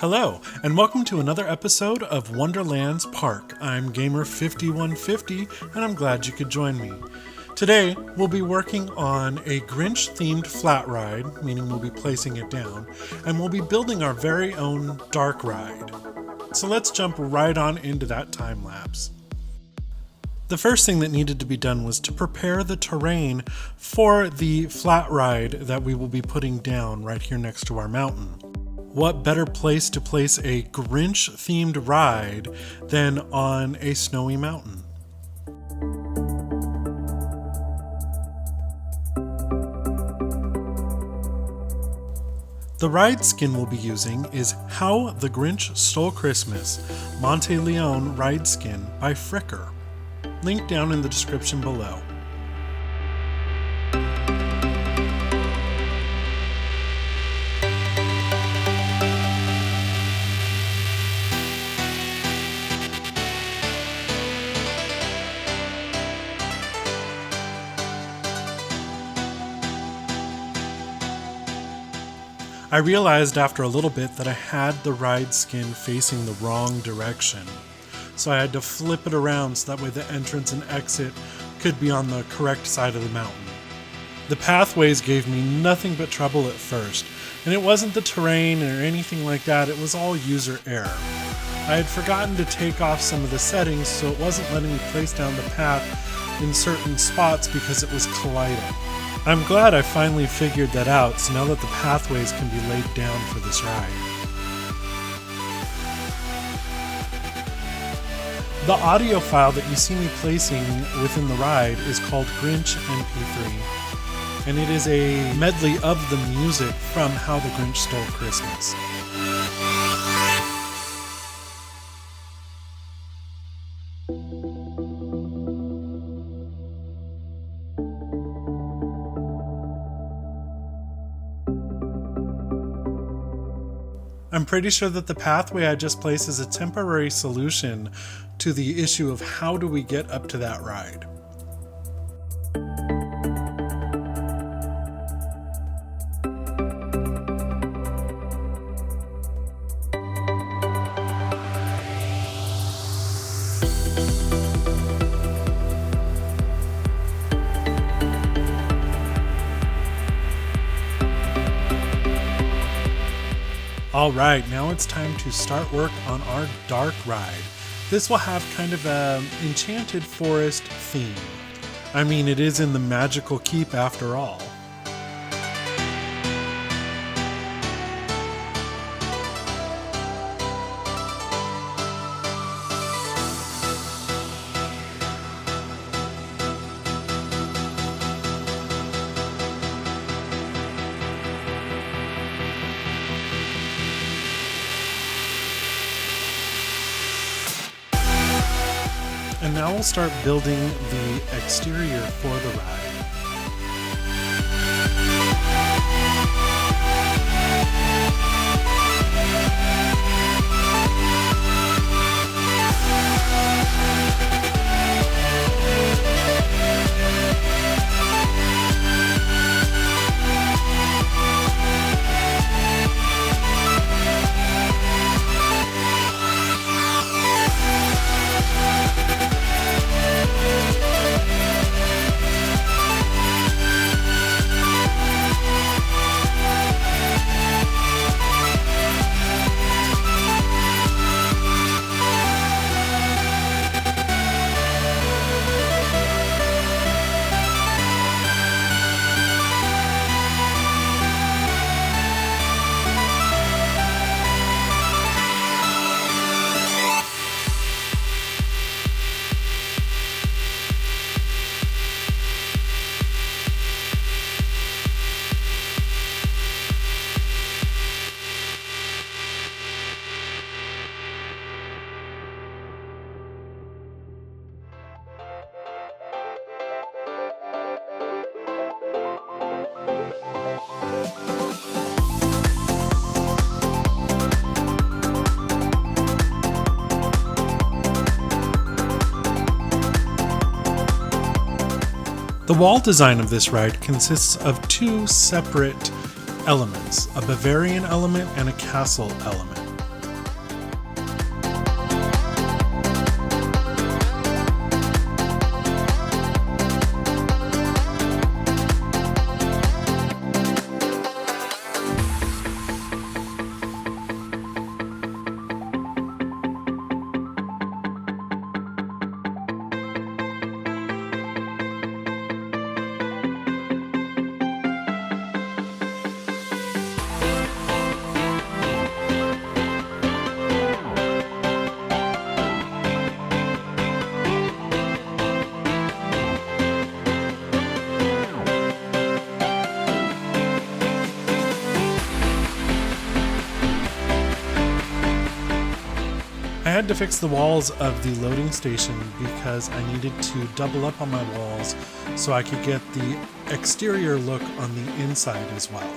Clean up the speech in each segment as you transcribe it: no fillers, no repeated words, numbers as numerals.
Hello, and welcome to another episode of Wonderlands Park. I'm Gamer5150, and I'm glad you could join me. Today, we'll be working on a Grinch-themed flat ride, meaning we'll be placing it down, and we'll be building our very own dark ride. So let's jump right on into that time lapse. The first thing that needed to be done was to prepare the terrain for the flat ride that we will be putting down right here next to our mountain. What better place to place a Grinch-themed ride than on a snowy mountain? The ride skin we'll be using is How the Grinch Stole Christmas, Monte Leone ride skin by Fricker. Link down in the description below. I realized after a little bit that I had the ride skin facing the wrong direction, so I had to flip it around so that way the entrance and exit could be on the correct side of the mountain. The pathways gave me nothing but trouble at first, and it wasn't the terrain or anything like that, it was all user error. I had forgotten to take off some of the settings, so it wasn't letting me place down the path in certain spots because it was colliding. I'm glad I finally figured that out, so now that the pathways can be laid down for this ride. The audio file that you see me placing within the ride is called Grinch MP3, and it is a medley of the music from How the Grinch Stole Christmas. I'm pretty sure that the pathway I just placed is a temporary solution to the issue of how do we get up to that ride. Alright, now it's time to start work on our dark ride. This will have kind of an enchanted forest theme. I mean, it is in the magical keep after all. And now we'll start building the exterior for the ride. The wall design of this ride consists of two separate elements, a Bavarian element and a castle element. had to fix the walls of the loading station because I needed to double up on my walls so I could get the exterior look on the inside as well.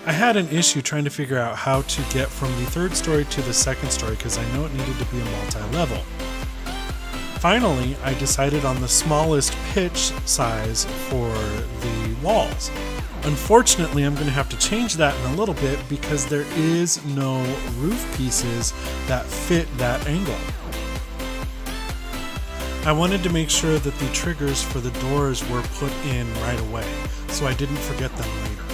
I had an issue trying to figure out how to get from the third story to the second story because I know it needed to be a multi-level. Finally, I decided on the smallest pitch size for the walls. Unfortunately, I'm going to have to change that in a little bit because there is no roof pieces that fit that angle. I wanted to make sure that the triggers for the doors were put in right away, so I didn't forget them later.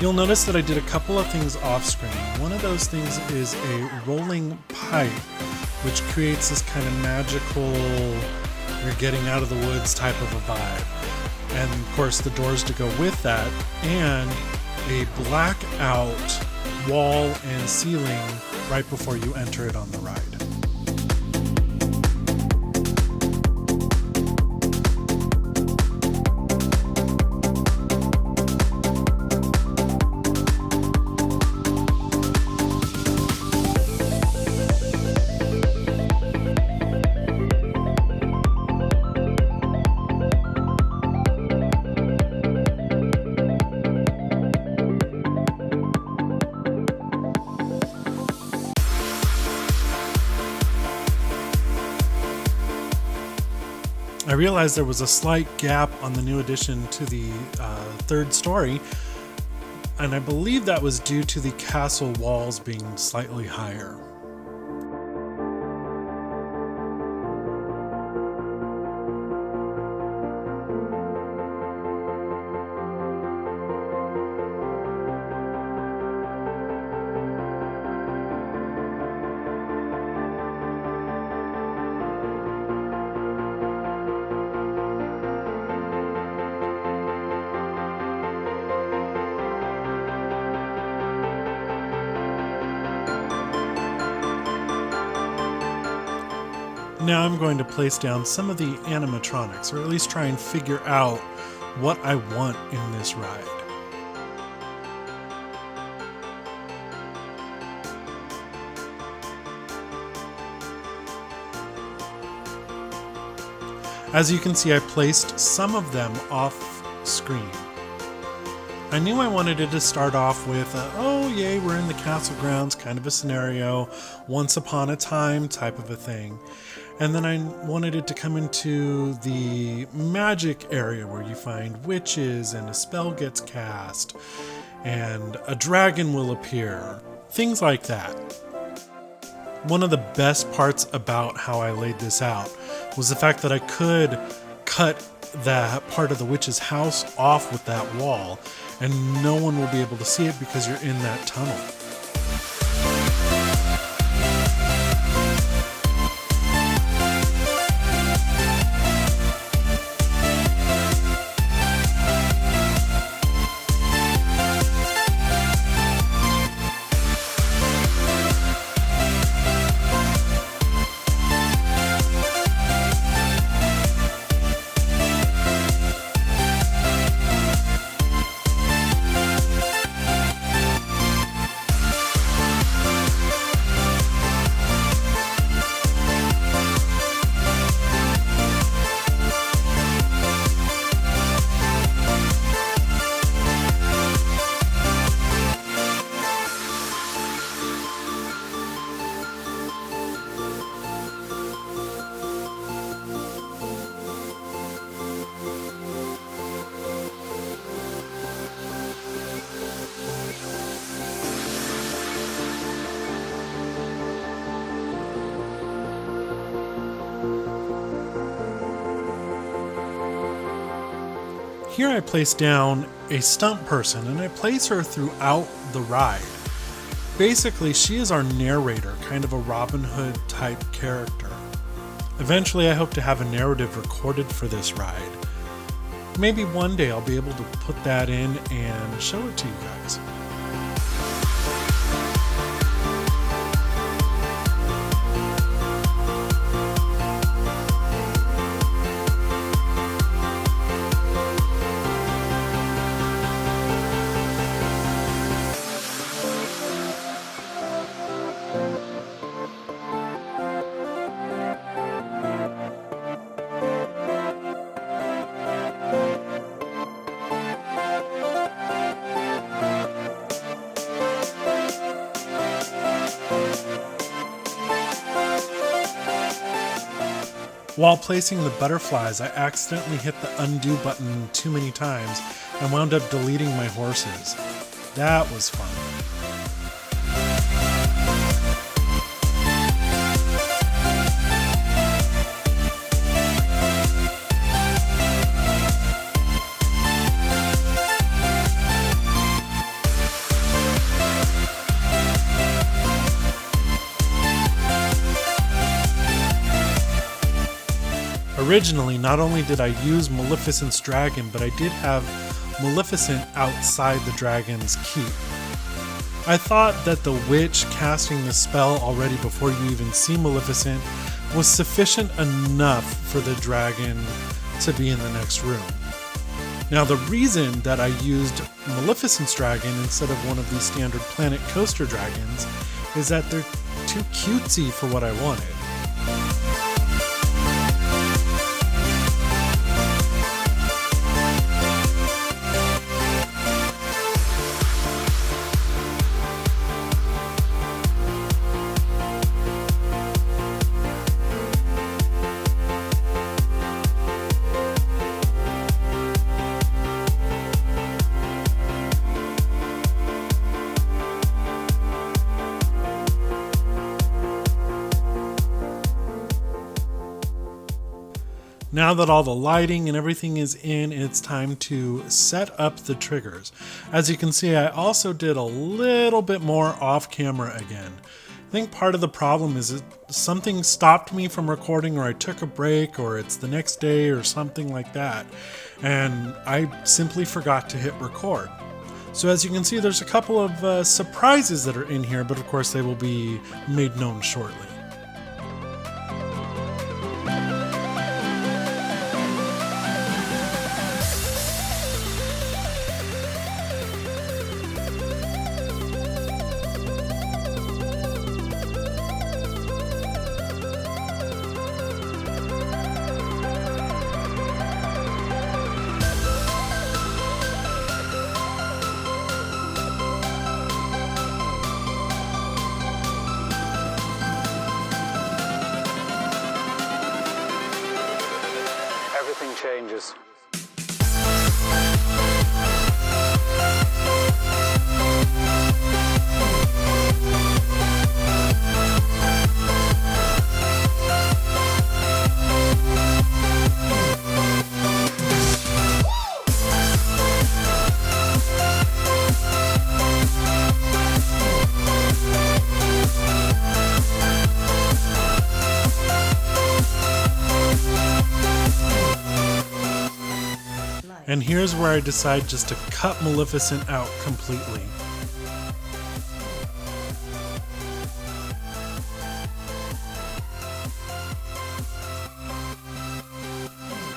You'll notice that I did a couple of things off screen. One of those things is a rolling pipe, which creates this kind of magical, you're getting out of the woods type of a vibe. And of course the doors to go with that, and a blackout wall and ceiling right before you enter it on the ride. I realized there was a slight gap on the new addition to the third story, and I believe that was due to the castle walls being slightly higher. Now I'm going to place down some of the animatronics, or at least try and figure out what I want in this ride. As you can see, I placed some of them off screen. I knew I wanted it to start off with oh yay, we're in the castle grounds kind of a scenario, once upon a time type of a thing. And then I wanted it to come into the magic area where you find witches and a spell gets cast and a dragon will appear. Things like that. One of the best parts about how I laid this out was the fact that I could cut that part of the witch's house off with that wall and no one will be able to see it because you're in that tunnel. Here I place down a stunt person and I place her throughout the ride. Basically, she is our narrator, kind of a Robin Hood type character. Eventually, I hope to have a narrative recorded for this ride. Maybe one day I'll be able to put that in and show it to you guys. While placing the butterflies, I accidentally hit the undo button too many times and wound up deleting my horses. That was fun. Originally, not only did I use Maleficent's dragon, but I did have Maleficent outside the dragon's keep. I thought that the witch casting the spell already before you even see Maleficent was sufficient enough for the dragon to be in the next room. Now, the reason that I used Maleficent's dragon instead of one of these standard planet coaster dragons is that they're too cutesy for what I wanted. Now that all the lighting and everything is in, it's time to set up the triggers. As you can see, I also did a little bit more off camera again. I think part of the problem is that something stopped me from recording, or I took a break, or it's the next day or something like that, and I simply forgot to hit record. So as you can see, there's a couple of surprises that are in here, but of course they will be made known shortly. And here's where I decide just to cut Maleficent out completely.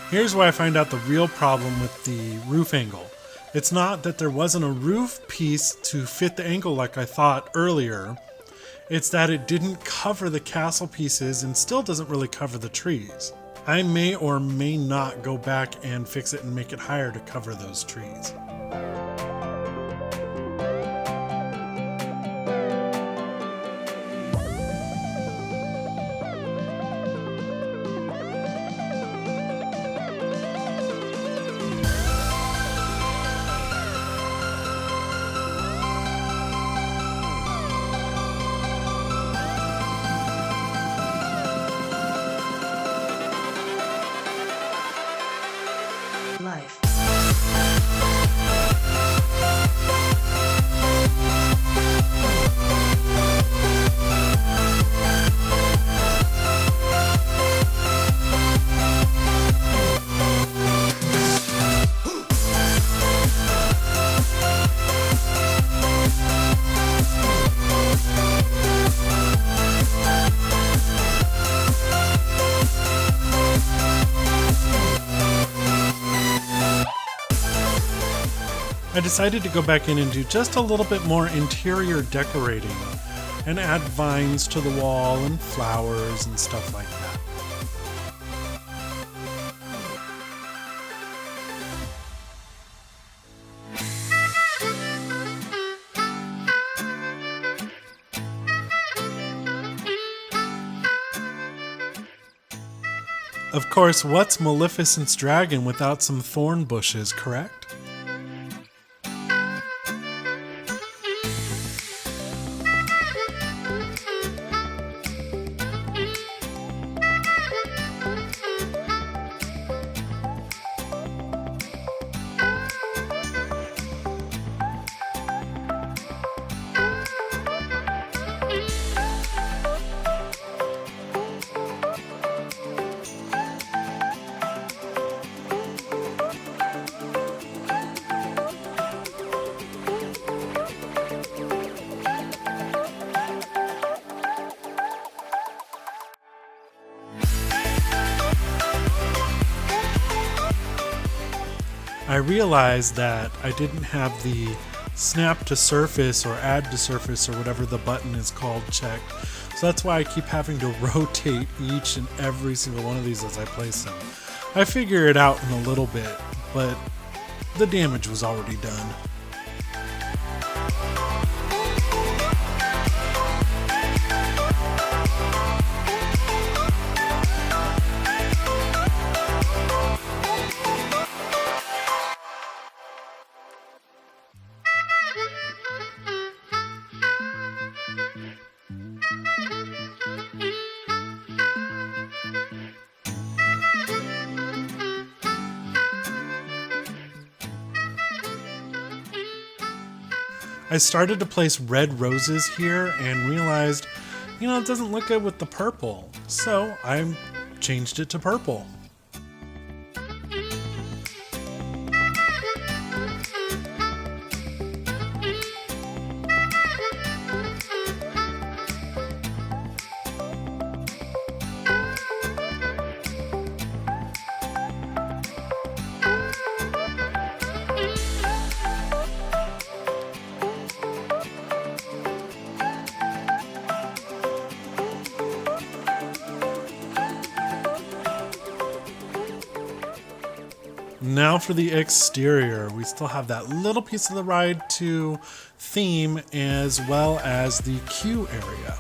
Here's where I find out the real problem with the roof angle. It's not that there wasn't a roof piece to fit the angle like I thought earlier. It's that it didn't cover the castle pieces and still doesn't really cover the trees. I may or may not go back and fix it and make it higher to cover those trees. Life. I decided to go back in and do just a little bit more interior decorating and add vines to the wall and flowers and stuff like that. Of course, what's Maleficent's dragon without some thorn bushes, correct? I realized that I didn't have the snap to surface or add to surface or whatever the button is called checked. So that's why I keep having to rotate each and every single one of these as I place them. I figure it out in a little bit, but the damage was already done. I started to place red roses here and realized, it doesn't look good with the purple. So I changed it to purple. Now for the exterior, we still have that little piece of the ride to theme as well as the queue area.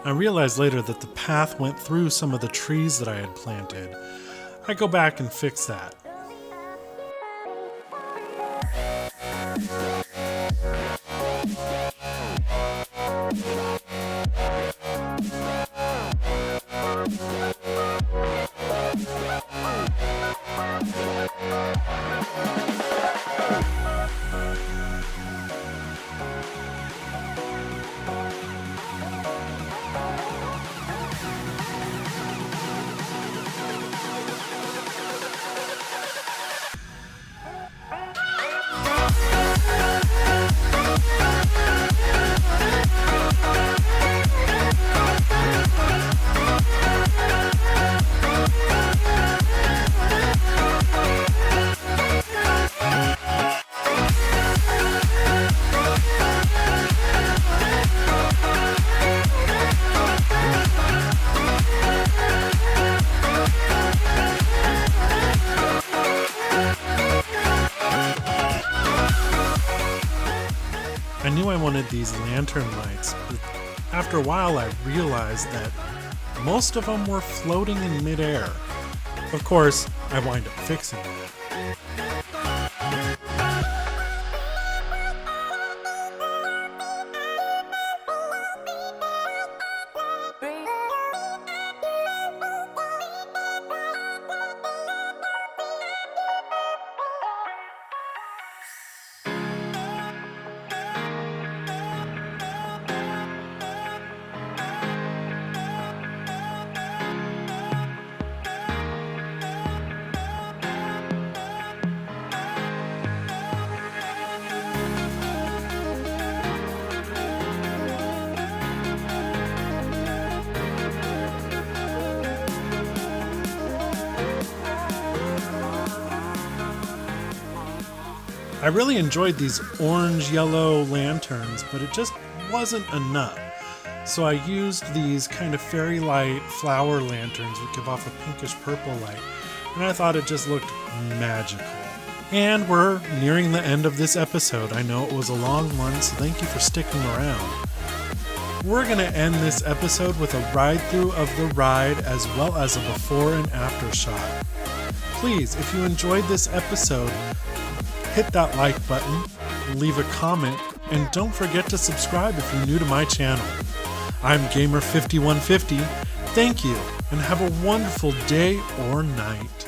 I realized later that the path went through some of the trees that I had planted. I go back and fix that. I knew I wanted these lantern lights, but after a while I realized that most of them were floating in midair. Of course, I wind up fixing that. I really enjoyed these orange-yellow lanterns, but it just wasn't enough. So I used these kind of fairy light flower lanterns that give off a pinkish-purple light, and I thought it just looked magical. And we're nearing the end of this episode. I know it was a long one, so thank you for sticking around. We're going to end this episode with a ride-through of the ride as well as a before and after shot. Please, if you enjoyed this episode, hit that like button, leave a comment, and don't forget to subscribe if you're new to my channel. I'm Gamer5150. Thank you, and have a wonderful day or night.